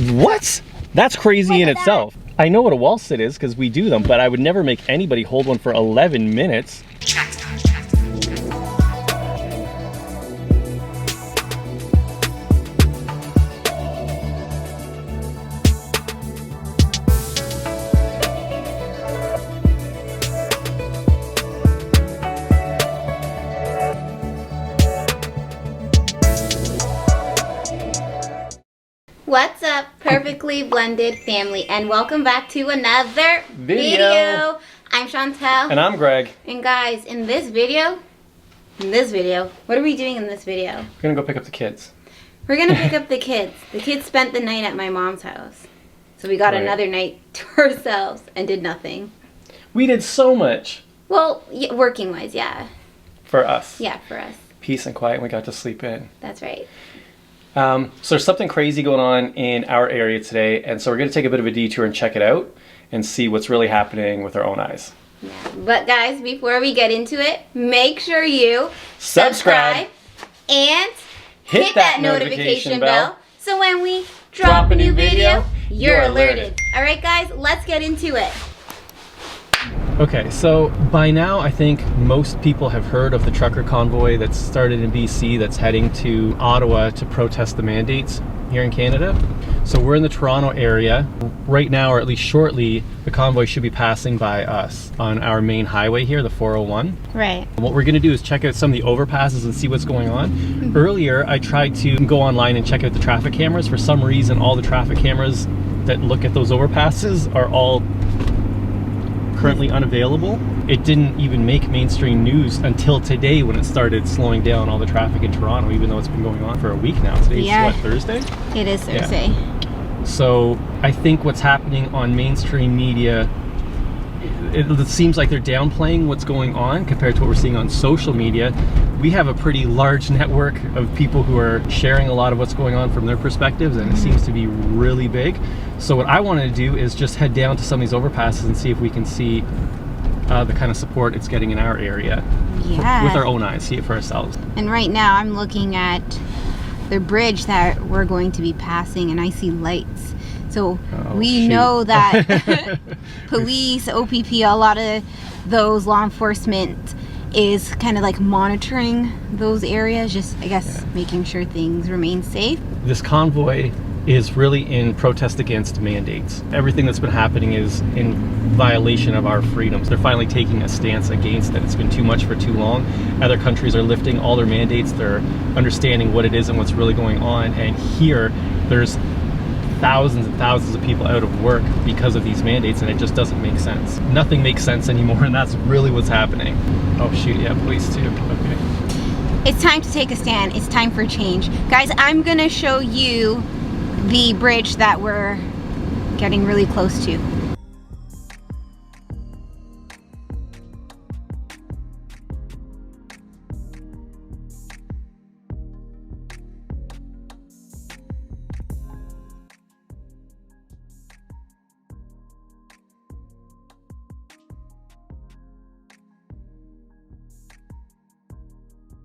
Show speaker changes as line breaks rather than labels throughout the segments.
What? That's crazy in itself. I know what a wall sit is because we do them, but I would never make anybody hold one for 11 minutes.
What's up, perfectly blended family, and welcome back to another video. I'm Chantel.
And I'm Greg.
And guys, in this video, what are we doing in this video?
We're gonna go pick up the kids.
We're gonna pick up the kids. The kids spent the night at my mom's house. So we got another night to ourselves and did nothing. We
did so much.
Well, working wise, yeah.
For us.
Yeah, for us.
Peace and quiet, and we got to sleep in.
That's right.
So there's something crazy going on in our area today, and so we're going to take a bit of a detour and check it out and see what's really happening with our own eyes.
Yeah. But guys, before we get into it, make sure you
subscribe
and hit that notification bell so when we drop a new video, you're alerted. Alright guys, let's get into it.
Okay, so by now I think most people have heard of the trucker convoy that started in BC that's heading to Ottawa to protest the mandates here in Canada. So we're in the Toronto area. Right now, or at least shortly, the convoy should be passing by us on our main highway here, the 401.
Right.
And what we're gonna do is check out some of the overpasses and see what's going on. Earlier, I tried to go online and check out the traffic cameras. For some reason, all the traffic cameras that look at those overpasses are all currently unavailable. It didn't even make mainstream news until today when it started slowing down all the traffic in Toronto, even though it's been going on for a week now. Today's what, Thursday?
It is Thursday.
Yeah. So I think what's happening on mainstream media, it seems like they're downplaying what's going on compared to what we're seeing on social media. We have a pretty large network of people who are sharing a lot of what's going on from their perspectives, and it seems to be really big. So what I wanted to do is just head down to some of these overpasses and see if we can see the kind of support it's getting in our area.
Yeah.
With our own eyes, see it for ourselves.
And right now I'm looking at the bridge that we're going to be passing, and I see lights. So we know that police, OPP, a lot of those law enforcement is kind of like monitoring those areas, just I guess making sure things remain safe.
This convoy is really in protest against mandates. Everything that's been happening is in violation of our freedoms. They're finally taking a stance against it. It's been too much for too long. Other countries are lifting all their mandates. They're understanding what it is and what's really going on. And here, there's thousands and thousands of people out of work because of these mandates, and it just doesn't make sense. Nothing makes sense anymore, and that's really what's happening. Oh shoot, yeah, police too. Okay.
It's time to take a stand. It's time for change. Guys, I'm gonna show you the bridge that we're getting really close to.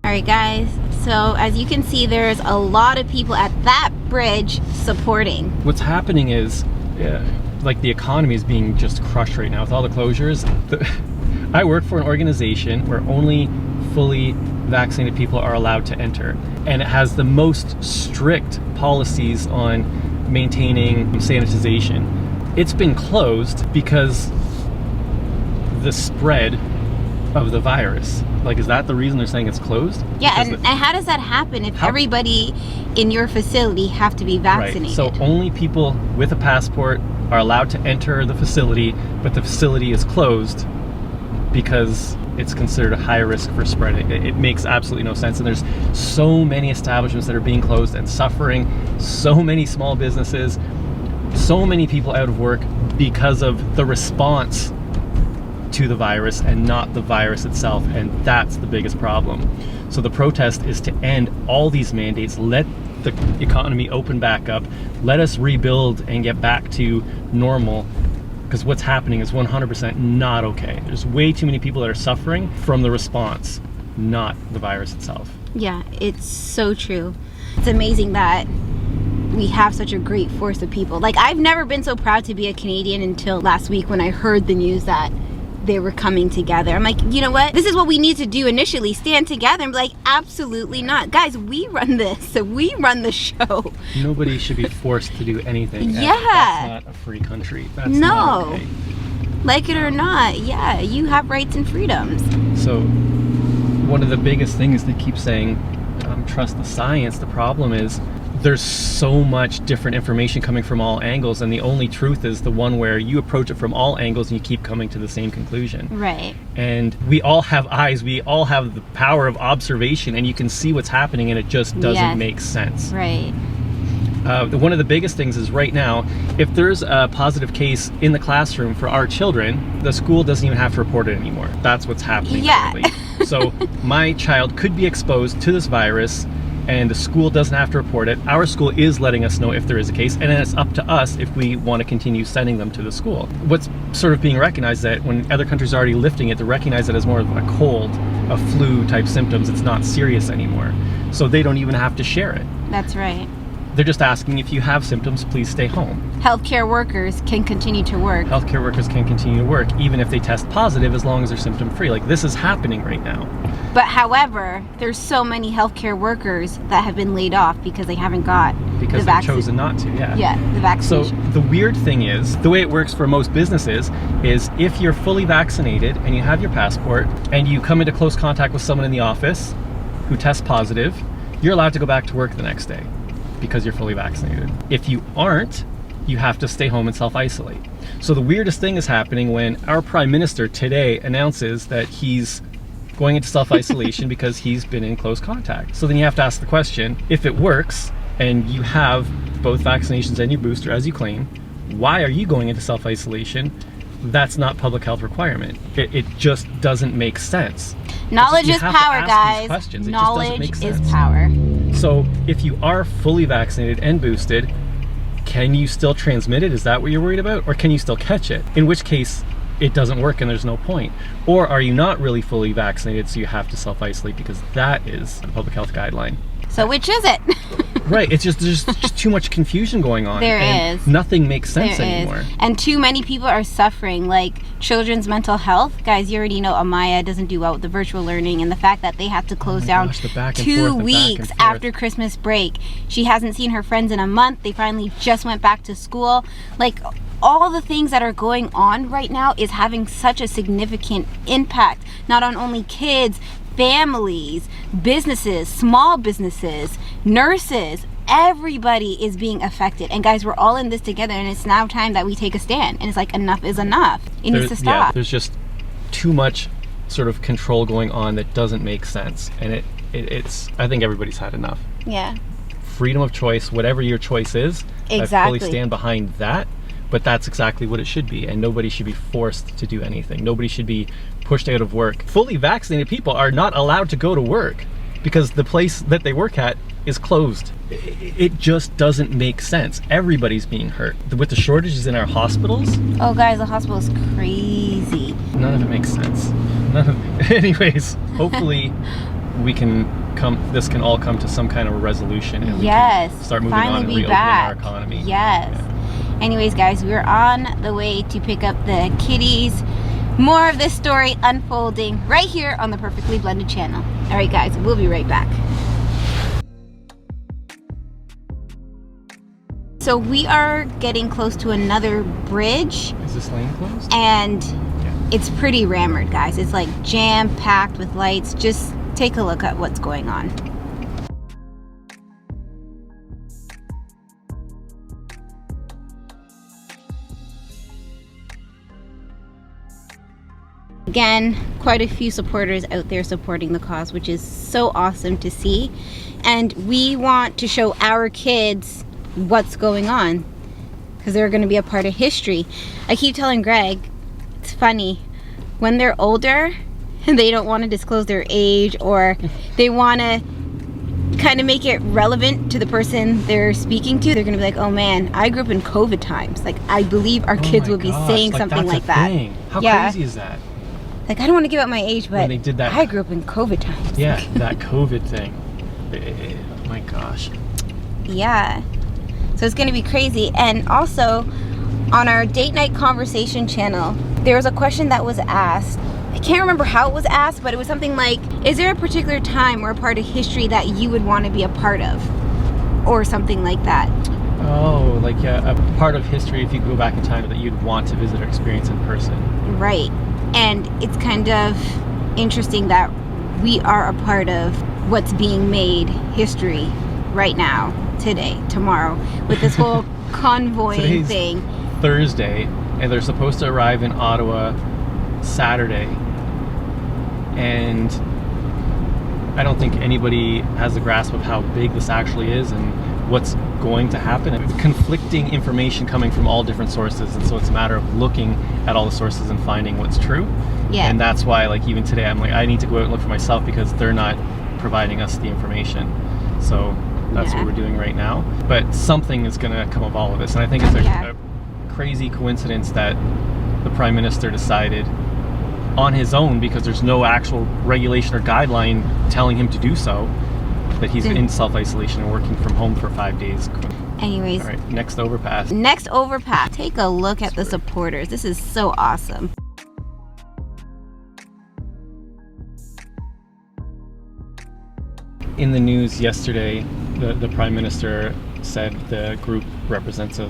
Alright guys, so as you can see, there's a lot of people at that bridge supporting.
What's happening is, like the economy is being just crushed right now with all the closures. I work for an organization where only fully vaccinated people are allowed to enter. And it has the most strict policies on maintaining sanitization. It's been closed because the spread of the virus. Like, is that the reason they're saying it's closed?
Yeah, and how does that happen if everybody in your facility have to be vaccinated?
Right. So only people with a passport are allowed to enter the facility, but the facility is closed because it's considered a high risk for spread. It makes absolutely no sense. And there's so many establishments that are being closed and suffering, so many small businesses, so many people out of work because of the response to the virus and not the virus itself, and that's the biggest problem. So the protest is to end all these mandates, let the economy open back up, let us rebuild and get back to normal, because what's happening is 100% not okay. There's way too many people that are suffering from the response, not the virus itself.
Yeah, it's so true. It's amazing that we have such a great force of people. Like, I've never been so proud to be a Canadian until last week when I heard the news that they were coming together. I'm like, you know what? This is what we need to do initially, stand together and be like, absolutely not. Guys, we run this, so we run the show.
Nobody should be forced to do anything.
Yeah.
That's not a free country. That's not okay.
Like it or not, yeah, you have rights and freedoms.
So one of the biggest things they keep saying, trust the science. The problem is there's so much different information coming from all angles, and the only truth is the one where you approach it from all angles and you keep coming to the same conclusion.
Right.
And we all have eyes, we all have the power of observation, and you can see what's happening, and it just doesn't make sense.
Right.
One of the biggest things is right now, if there's a positive case in the classroom for our children, the school doesn't even have to report it anymore. That's what's happening currently. So my child could be exposed to this virus and the school doesn't have to report it. Our school is letting us know if there is a case, and then it's up to us if we want to continue sending them to the school. What's sort of being recognized that when other countries are already lifting it, they recognize it as more of a cold, a flu type symptoms. It's not serious anymore. So they don't even have to share it.
That's right.
They're just asking, if you have symptoms, please stay home.
Healthcare workers can continue to work.
Healthcare workers can continue to work, even if they test positive, as long as they're symptom free. Like, this is happening right now.
But however, there's so many healthcare workers that have been laid off because they haven't got
because
the
they've chosen not to,
Yeah, the vaccination.
So the weird thing is, the way it works for most businesses is if you're fully vaccinated and you have your passport and you come into close contact with someone in the office who tests positive, you're allowed to go back to work the next day because you're fully vaccinated. If you aren't, you have to stay home and self-isolate. So the weirdest thing is happening when our Prime Minister today announces that he's going into self-isolation because he's been in close contact. So then you have to ask the question, if it works and you have both vaccinations and your booster as you claim, why are you going into self-isolation? That's not public health requirement. It just doesn't make sense.
Knowledge is power, guys. Knowledge is power.
So if you are fully vaccinated and boosted, can you still transmit it? Is that what you're worried about? Or can you still catch it? In which case, it doesn't work and there's no point. Or are you not really fully vaccinated, so you have to self-isolate, because that is the public health guideline.
So which is it?
Right, it's just, there's just too much confusion going on.
There is.
Nothing makes sense anymore.
And too many people are suffering, like children's mental health. Guys, you already know Amaya doesn't do well with the virtual learning, and the fact that they have to close down 2 weeks after Christmas break. She hasn't seen her friends in a month. They finally just went back to school. Like, all the things that are going on right now is having such a significant impact, not on only kids, families, businesses, small businesses, nurses. Everybody is being affected. And guys, we're all in this together, and it's now time that we take a stand. And it's like, enough is enough. It needs to stop.
Yeah, there's just too much sort of control going on that doesn't make sense. And it's I think everybody's had enough.
Yeah.
Freedom of choice, whatever your choice is,
exactly.
I fully stand behind that. But that's exactly what it should be, and nobody should be forced to do anything. Nobody should be pushed out of work. Fully vaccinated people are not allowed to go to work because the place that they work at is closed. It just doesn't make sense. Everybody's being hurt. With the shortages in our hospitals.
Oh guys, the hospital is crazy.
None of it makes sense. Anyways, hopefully this can all come to some kind of a resolution, and we can start moving on and reopening our economy.
Yes. Yeah. Anyways, guys, we're on the way to pick up the kitties. More of this story unfolding right here on the Perfectly Blended channel. All right, guys, we'll be right back. So we are getting close to another bridge.
Is this lane closed?
And it's pretty rammered, guys. It's like jam-packed with lights. Just take a look at what's going on. Again, quite a few supporters out there supporting the cause, which is so awesome to see. And we want to show our kids what's going on, because they're going to be a part of history. I keep telling Greg, it's funny, when they're older and they don't want to disclose their age, or they want to kind of make it relevant to the person they're speaking to, they're going to be like, oh man, I grew up in COVID times. Like, I believe our kids will be saying something like that.
How crazy is that?
Like, I don't want to give up my age, but
they did that,
I grew up in COVID times.
Yeah, that COVID thing. Oh my gosh.
Yeah. So it's going to be crazy. And also, on our date night conversation channel, there was a question that was asked. I can't remember how it was asked, but it was something like, is there a particular time or a part of history that you would want to be a part of? Or something like that.
Oh, like a part of history, if you could go back in time, that you'd want to visit or experience in person.
Right. And it's kind of interesting that we are a part of what's being made history right now, today, tomorrow, with this whole convoying thing.
Thursday, and they're supposed to arrive in Ottawa Saturday. And I don't think anybody has a grasp of how big this actually is and what's going to happen. Conflicting information coming from all different sources, and so it's a matter of looking at all the sources and finding what's true.
Yeah.
And that's why, like, even today, I'm like, I need to go out and look for myself because they're not providing us the information. So that's what we're doing right now. But something is going to come of all of this, and I think it's a crazy coincidence that the Prime Minister decided on his own, because there's no actual regulation or guideline telling him to do so, that he's in self-isolation and working from home for 5 days.
Anyways.
All right, next overpass.
Next overpass. Take a look at the supporters. This is so awesome.
In the news yesterday, the Prime Minister said the group represents a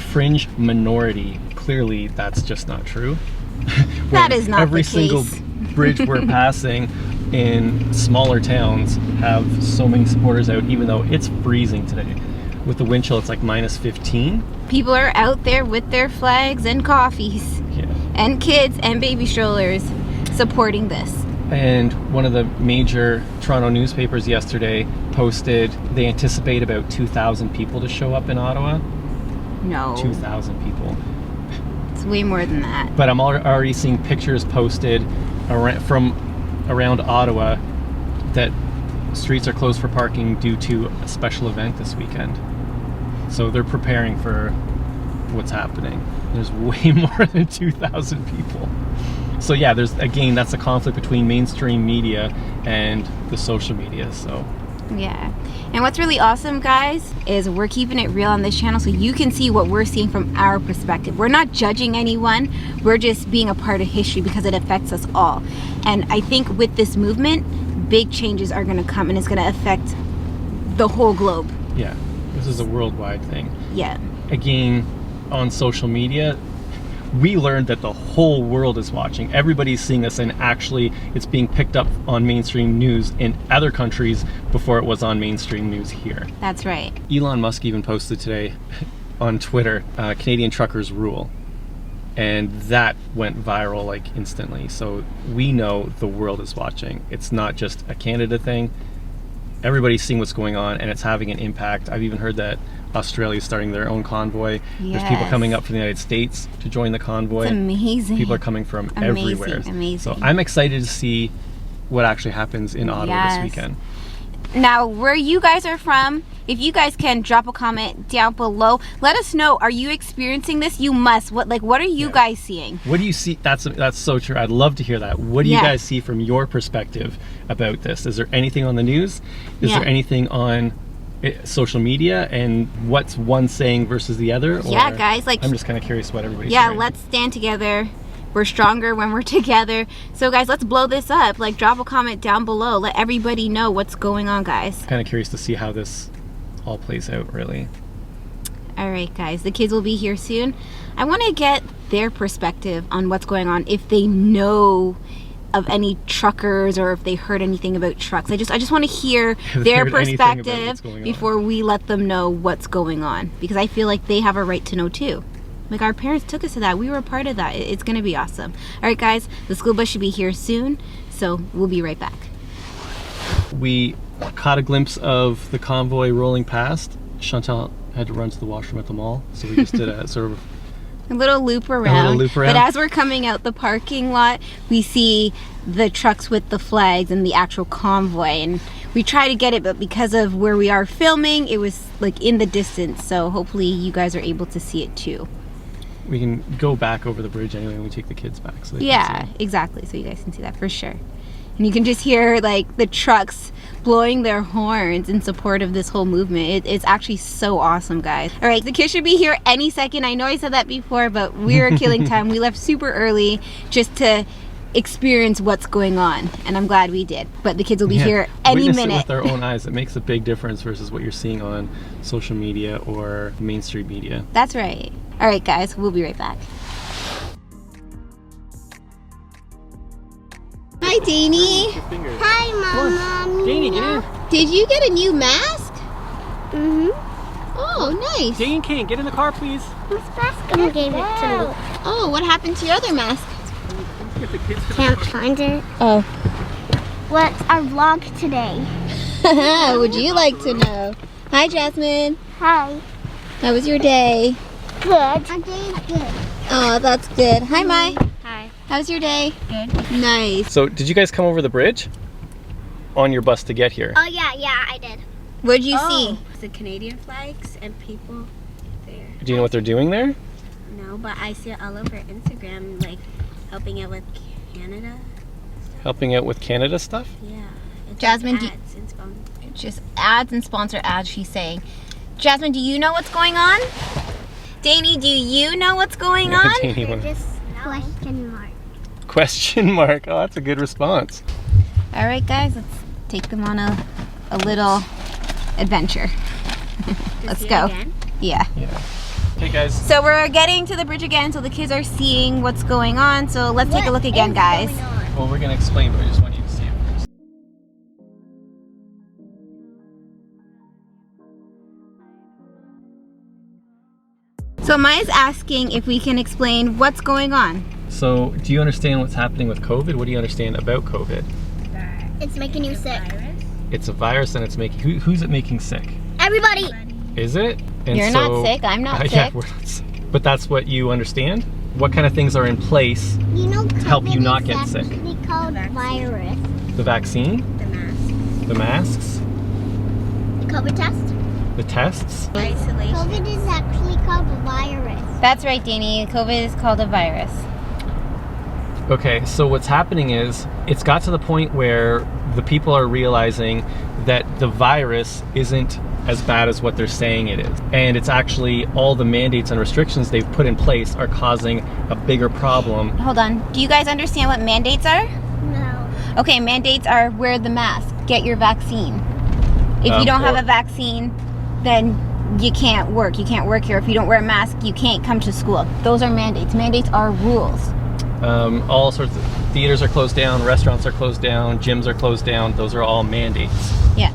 fringe minority. Clearly, that's just not true.
That is not
every
the case.
single bridge we're passing in smaller towns have so many supporters out, even though it's freezing today. With the wind chill, it's like minus 15.
People are out there with their flags and coffees, and kids and baby strollers supporting this. And
one of the major Toronto newspapers yesterday posted they anticipate about 2,000 people to show up in Ottawa.
No.
2,000 people.
It's way more than that.
But I'm already seeing pictures posted from around Ottawa that streets are closed for parking due to a special event this weekend. So they're preparing for what's happening. There's way more than 2,000 people. So yeah, that's a conflict between mainstream media and the social media. So
yeah. And what's really awesome, guys, is we're keeping it real on this channel so you can see what we're seeing from our perspective. We're not judging anyone. We're just being a part of history because it affects us all. And I think with this movement, big changes are going to come, and it's going to affect the whole globe.
Yeah. This is a worldwide thing.
Yeah.
Again, on social media, we learned that the whole world is watching. Everybody's seeing us, and actually it's being picked up on mainstream news in other countries before it was on mainstream news here.
That's right.
Elon Musk even posted today on Twitter, Canadian truckers rule. And that went viral like instantly. So we know the world is watching. It's not just a Canada thing. Everybody's seeing what's going on, and it's having an impact. I've even heard that Australia is starting their own convoy. Yes. There's people coming up from the United States to join the convoy.
It's amazing.
People are coming from everywhere.
Amazing.
So I'm excited to see what actually happens in Ottawa this weekend.
Now, where you guys are from, if you guys can drop a comment down below, let us know. Are you experiencing this? You must. What are you guys seeing? What do you see? That's so true. I'd love to hear that. What do you guys see from your perspective about this? Is there anything on the news? Is there anything on social media, and what's one saying versus the other? Yeah, guys, I'm just kind of curious what everybody's saying. Let's stand together. We're stronger when we're together. So guys, let's blow this up. Drop a comment down below. Let everybody know what's going on, guys. Kind of curious to see how this all plays out, really. All right, guys, the kids will be here soon. I want to get their perspective on what's going on, if they know of any truckers or if they heard anything about trucks. I just want to hear their perspective before we let them know what's going on, because I feel like they have a right to know too. Our parents took us to that. We were a part of that. It's going to be awesome. All right, guys, the school bus should be here soon, so we'll be right back. We caught a glimpse of the convoy rolling past. Chantal had to run to the washroom at the mall, so we just did a sort of a little loop around. But as we're coming out the parking lot, we see the trucks with the flags and the actual convoy, and we try to get it, but because of where we are filming, it was in the distance, so hopefully you guys are able to see it too. We can go back over the bridge anyway when we take the kids back. So exactly, so you guys can see that for sure. And you can just hear the trucks blowing their horns in support of this whole movement. It's actually so awesome, guys. All right, the kids should be here any second. I know I said that before, but we're killing time. We left super early just to experience what's going on, and I'm glad we did. But the kids will be here any minute.
It with their own eyes. It makes a big difference versus what you're seeing on social media or mainstream media.
That's right. All right, guys, we'll be right back. Hi, Dani.
Hi, Mama.
Dani, get in.
Did you get a new mask?
Mm-hmm.
Oh, nice.
Dane Kane, get in the car, please.
Whose mask gave it to me?
Oh, what happened to your other mask?
Can't find it.
Oh.
What's our vlog today?
Would you like to know? Hi, Jasmine.
Hi.
How was your day?
Good. Our day is good.
Oh, that's good. Hi, Mai.
Hi.
How was your day?
Good.
Nice.
So, did you guys come over the bridge on your bus to get here?
Oh, yeah, I did.
What'd you see?
The Canadian flags and people there.
Do you know what they're doing there?
No, but I see it all over Instagram, like helping out with Canada.
Helping out with Canada stuff?
Yeah. It's
Jasmine,
like ads and sponsors.
Just ads and sponsor ads, she's saying. Jasmine, do you know what's going on? Dani, do you know what's going on?
Dani, what-
Just question mark.
Question mark. Oh, that's a good response.
All right, guys, let's take them on a little adventure. Let's
See it
go.
again?
Yeah.
Yeah. Okay, guys.
So we're getting to the bridge again, so the kids are seeing what's going on. So let's take a look again, guys.
Well, we're going to explain, but I just want you to see it first.
So Maya's asking if we can explain what's going on.
So, do you understand what's happening with COVID? What do you understand about COVID?
It's making you sick.
It's a virus and it's making... who's it making sick?
Everybody.
Is it? And
You're not sick, I'm not
Yeah,
sick.
we're not sick. But that's what you understand? What kind of things are in place
You know,
to help you
COVID
not
is
get sick?
actually called virus.
The vaccine?
The mask.
The masks?
The COVID test.
The tests?
Isolation.
COVID is actually called a virus.
That's right, Dani. COVID is called a virus.
Okay, so what's happening is it's got to the point where the people are realizing that the virus isn't as bad as what they're saying it is. And it's actually all the mandates and restrictions they've put in place are causing a bigger problem.
Hold on. Do you guys understand what mandates are?
No.
Okay, mandates are wear the mask, get your vaccine. If you don't have
or-
a vaccine, then you can't work. You can't work here. If you don't wear a mask, you can't come to school. Those are mandates. Mandates are rules.
All sorts of theaters are closed down, restaurants are closed down, gyms are closed down. Those are all mandates.
Yeah.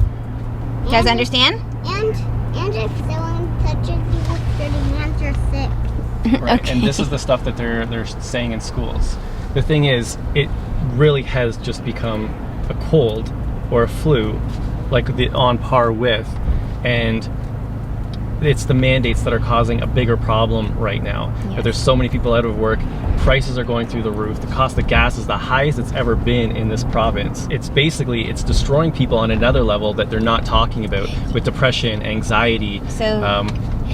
You guys understand?
And if someone touches you with dirty hands, you're sick.
Right.
Okay.
And this is the stuff that they're saying in schools. The thing is, it really has just become a cold or a flu, like on par with, and it's the mandates that are causing a bigger problem right now.
Yes.
That there's so many people out of work, prices are going through the roof, the cost of gas is the highest it's ever been in this province. It's destroying people on another level that they're not talking about, with depression, anxiety,
So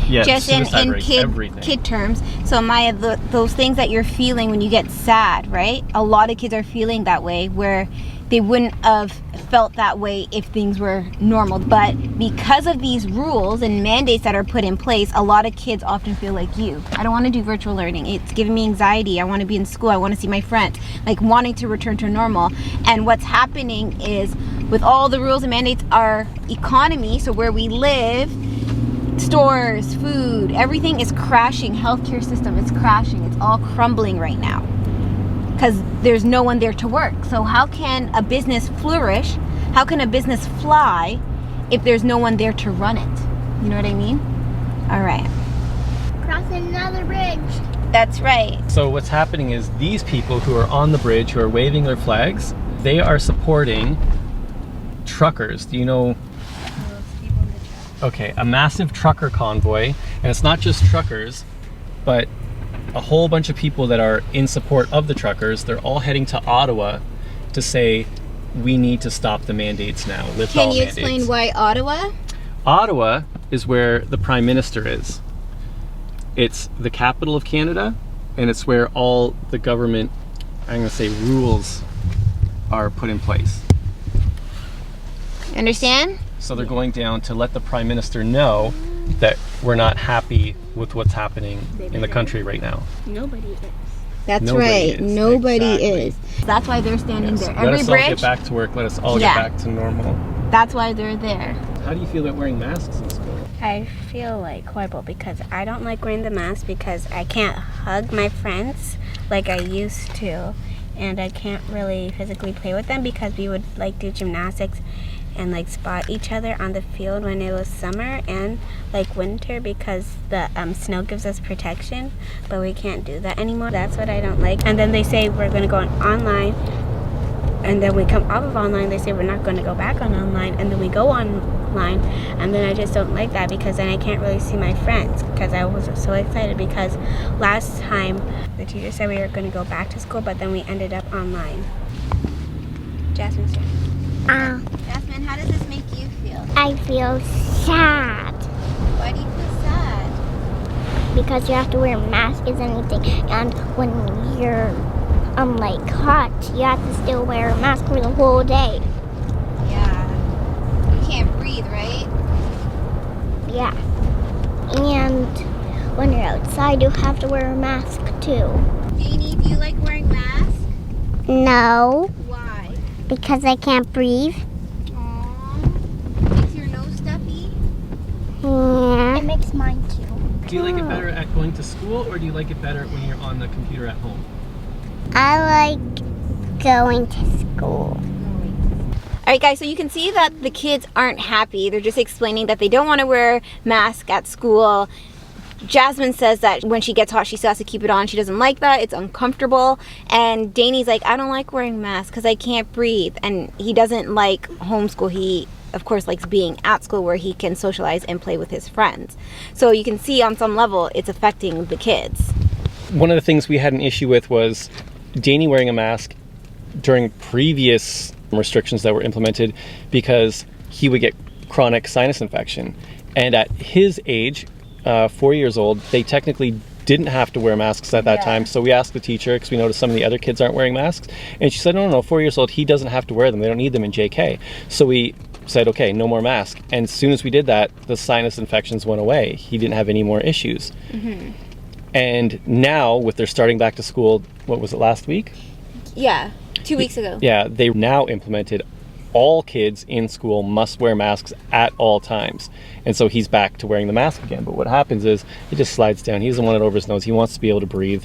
just
suicide
in
rates, everything.
kid terms. So Maya, those things that you're feeling when you get sad, right? A lot of kids are feeling that way, where they wouldn't have felt that way if things were normal. But because of these rules and mandates that are put in place, a lot of kids often feel like you. I don't want to do virtual learning. It's giving me anxiety. I want to be in school. I want to see my friends, like wanting to return to normal. And what's happening is, with all the rules and mandates, our economy, so where we live, stores, food, everything is crashing. Healthcare system is crashing. It's all crumbling right now because there's no one there to work. So how can a business flourish? How can a business fly if there's no one there to run it? You know what I mean? All right.
Crossing another bridge.
That's right.
So what's happening is these people who are on the bridge, who are waving their flags, they are supporting truckers. Do you know? Okay, a massive trucker convoy, and it's not just truckers, but a whole bunch of people that are in support of the truckers. They're all heading to Ottawa to say, we need to stop the mandates now. Lift all
Can you
mandates.
explain why Ottawa?
Ottawa is where the Prime Minister is. It's the capital of Canada, and it's where all the government, I'm going to say, rules are put in place.
Understand?
So they're going down to let the Prime Minister know that we're not happy with what's happening in the country right now.
Nobody is.
That's
Nobody
right.
is.
Nobody
Exactly.
is. That's why they're standing there.
Let
Every
us all get
bridge.
back to work. Let us all
Yeah.
get back to normal.
That's why they're there.
How do you feel about wearing masks in school?
I feel like horrible because I don't like wearing the mask because I can't hug my friends like I used to, and I can't really physically play with them because we would like do gymnastics and like spot each other on the field when it was summer and like winter because the snow gives us protection, but we can't do that anymore. That's what I don't like. And then they say we're going to go on online, and then we come off of online, they say we're not going to go back on online, and then we go online, and then I just don't like that because then I can't really see my friends because I was so excited because last time the teacher said we were going to go back to school, but then we ended up online. Jasmine, sir.
Jasmine, how does this make you feel?
I feel sad
Why do you feel sad?
because you have to wear a mask and anything, and when you're like hot, you have to still wear a mask for the whole day.
Yeah. You can't breathe, right?
Yeah. And when you're outside, you have to wear a mask too.
Janie, do you like wearing masks?
No,
Why?
because I can't breathe.
Aww. Makes your nose stuffy?
Yeah. It makes mine too.
Do you like it better at going to school, or do you like it better when you're on the computer at home?
I like going to school.
All right, guys, so you can see that the kids aren't happy. They're just explaining that they don't want to wear masks at school. Jasmine says that when she gets hot, she still has to keep it on. She doesn't like that. It's uncomfortable. And Danny's like, I don't like wearing masks because I can't breathe. And he doesn't like homeschool. He, of course, likes being at school where he can socialize and play with his friends. So you can see on some level, it's affecting the kids.
One of the things we had an issue with was Danny wearing a mask during previous restrictions that were implemented because he would get chronic sinus infection. And at his age, 4 years old, they technically didn't have to wear masks at that time. So we asked the teacher, because we noticed some of the other kids aren't wearing masks. And she said, no, 4 years old, he doesn't have to wear them. They don't need them in JK. So we said, okay, no more mask. And as soon as we did that, the sinus infections went away. He didn't have any more issues. Mm-hmm. And now, with their starting back to school, what was it, last week?
Yeah, 2 weeks ago.
Yeah, they now implemented all kids in school must wear masks at all times. And so he's back to wearing the mask again. But what happens is it just slides down. He doesn't want it over his nose. He wants to be able to breathe.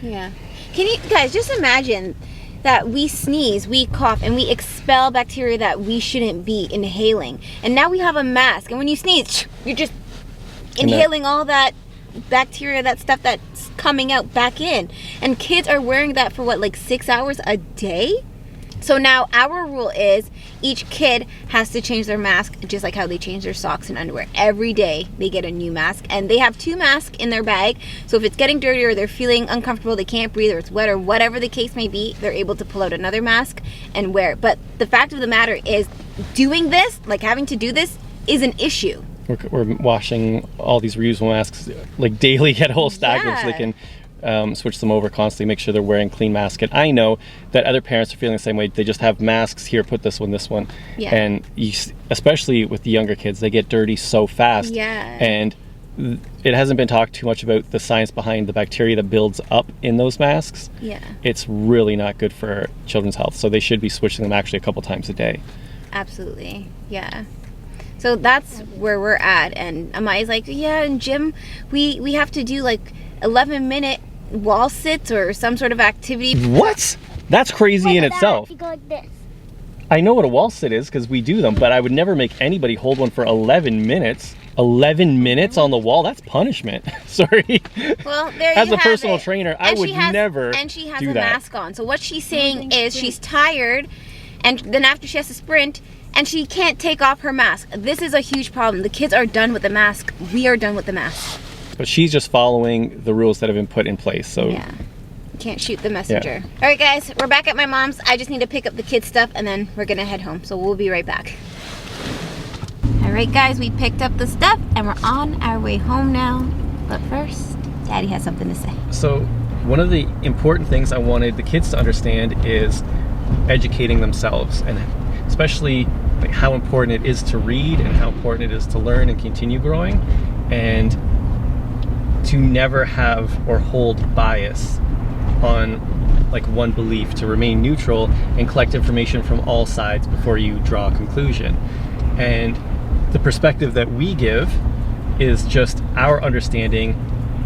Yeah. Can you guys just imagine that we sneeze, we cough, and we expel bacteria that we shouldn't be inhaling. And now we have a mask. And when you sneeze, you're just inhaling all that bacteria, that stuff that's coming out back in. And kids are wearing that for what, like 6 hours a day? So now our rule is each kid has to change their mask just like how they change their socks and underwear. Every day they get a new mask, and they have 2 masks in their bag. So if it's getting dirty or they're feeling uncomfortable, they can't breathe, or it's wet, or whatever the case may be, they're able to pull out another mask and wear it. But the fact of the matter is, doing this, like having to do this, is an issue.
We're washing all these reusable masks like daily, get a whole stack of them so they can switch them over constantly, make sure they're wearing clean masks. And I know that other parents are feeling the same way. They just have masks here, put this one.
Yeah.
And especially with the younger kids, they get dirty so fast.
Yeah.
And it hasn't been talked too much about the science behind the bacteria that builds up in those masks.
Yeah.
It's really not good for children's health. So they should be switching them actually a couple times a day.
Absolutely. Yeah. So that's where we're at. And Amaya's like, yeah, in gym, we have to do like 11-minute wall sits or some sort of activity.
What? That's crazy in itself.
You go like this.
I know what a wall sit is because we do them, but I would never make anybody hold one for 11 minutes. 11 minutes on the wall? That's punishment. Sorry.
Well, there
As
you
a
have
personal
it.
trainer, I
And
would
she has,
never
And she has
do
a
that.
mask on. So what she's saying is she's tired, and then after she has to sprint, and she can't take off her mask. This is a huge problem. The kids are done with the mask. We are done with the mask.
But she's just following the rules that have been put in place. So
Yeah. Can't shoot the messenger. All right, guys, we're back at my mom's. I just need to pick up the kids' stuff, and then we're gonna head home. So we'll be right back. All right, guys, we picked up the stuff, and we're on our way home now. But first, Daddy has something to say.
So one of the important things I wanted the kids to understand is educating themselves, and especially like how important it is to read and how important it is to learn and continue growing, and to never have or hold bias on like one belief, to remain neutral and collect information from all sides before you draw a conclusion. And the perspective that we give is just our understanding,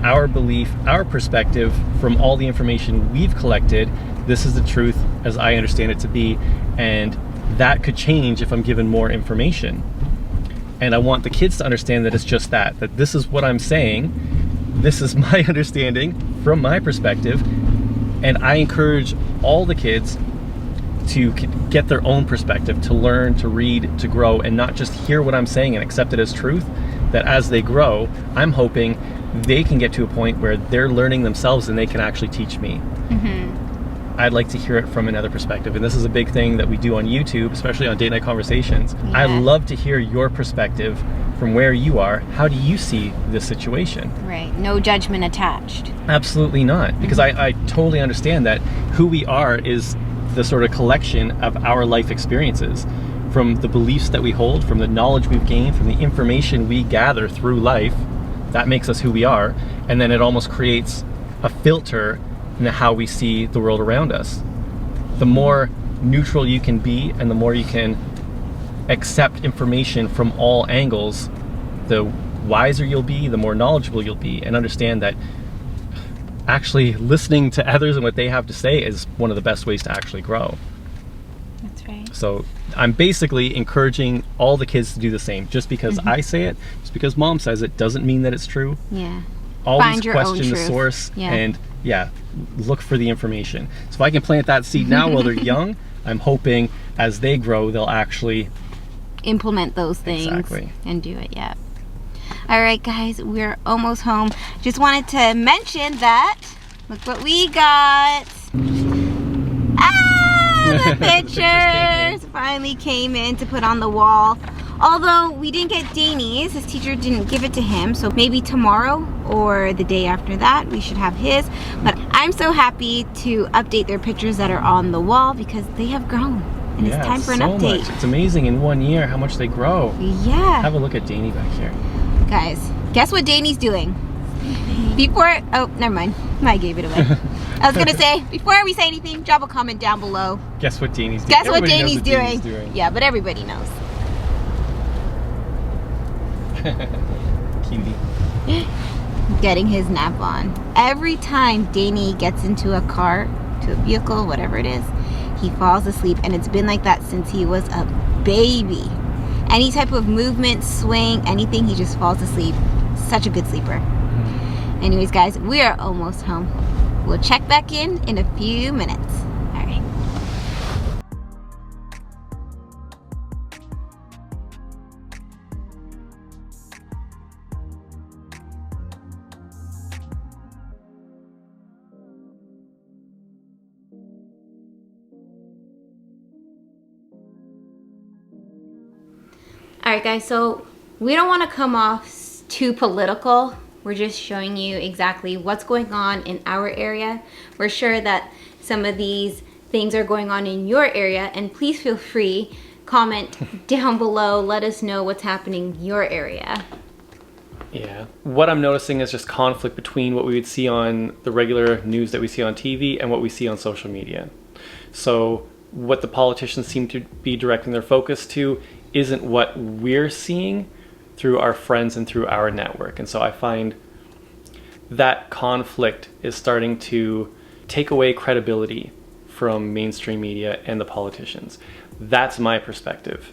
our belief, our perspective from all the information we've collected. This is the truth as I understand it to be, and that could change if I'm given more information. And I want the kids to understand that it's just that this is what I'm saying, this is my understanding from my perspective, and I encourage all the kids to get their own perspective, to learn, to read, to grow, and not just hear what I'm saying and accept it as truth. That as they grow, I'm hoping they can get to a point where they're learning themselves and they can actually teach me. I'd like to hear it from another perspective, and this is a big thing that we do on YouTube, especially on Date Night Conversations.
Yeah.
I'd love to hear your perspective from where you are. How do you see this situation?
Right, no judgment attached.
Absolutely not, because I totally understand that who we are is the sort of collection of our life experiences, from the beliefs that we hold, from the knowledge we've gained, from the information we gather through life. That makes us who we are, and then it almost creates a filter in how we see the world around us. The more neutral you can be and the more you can accept information from all angles, the wiser you'll be, the more knowledgeable you'll be, and understand that actually listening to others and what they have to say is one of the best ways to actually grow.
That's right.
So I'm basically encouraging all the kids to do the same. Just because I say it, just because mom says it, doesn't mean that it's true.
Yeah.
Always
Find your own
question the
truth.
source,
Yeah.
and look for the information. So if I can plant that seed now while they're young, I'm hoping as they grow, they'll actually
implement those things.
Exactly.
And do it. Yeah. All right, guys, we're almost home. Just wanted to mention that, look what we got. The pictures finally came in to put on the wall. Although we didn't get Danny's, his teacher didn't give it to him, so maybe tomorrow or the day after that we should have his. But I'm so happy to update their pictures that are on the wall because they have grown, and it's time for an update.
Much. It's amazing in 1 year how much they grow.
Yeah.
Have a look at Danny back here.
Guys, guess what Danny's doing? Before, oh, never mind. I gave it away. I was gonna say, before we say anything, drop a comment down below.
Guess what Danny's doing?
Guess what
Everybody
Danny's
knows
doing. Yeah, but everybody knows.
Cutie.
Getting his nap on. Every time Danny gets into a car, to a vehicle, whatever it is, he falls asleep, and it's been like that since he was a baby. Any type of movement, swing, anything, he just falls asleep. Such a good sleeper. Anyways, guys, we are almost home. We'll check back in a few minutes. All right. All right, guys, so we don't want to come off too political. We're just showing you exactly what's going on in our area. We're sure that some of these things are going on in your area, and please feel free, comment down below, let us know what's happening in your area.
Yeah. What I'm noticing is just conflict between what we would see on the regular news that we see on TV and what we see on social media. So what the politicians seem to be directing their focus to isn't what we're seeing through our friends and through our network. And so I find that conflict is starting to take away credibility from mainstream media and the politicians. That's my perspective.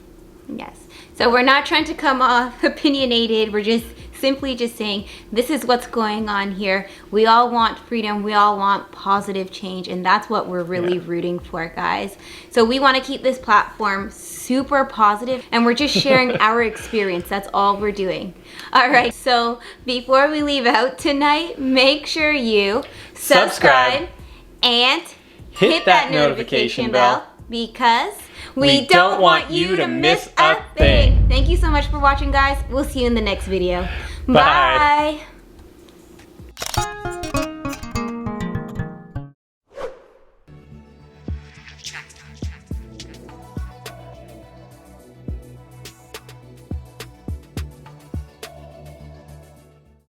Yes. So we're not trying to come off opinionated. We're just simply just saying this is what's going on here. We all want freedom. We all want positive change, and that's what we're really rooting for, guys. So we want to keep this platform super positive, and we're just sharing our experience. That's all we're doing. All right. So before we leave out tonight, make sure you subscribe and hit that notification bell because we don't want you to miss a thing. Thank you so much for watching, guys. We'll see you in the next video.
Bye.
Bye.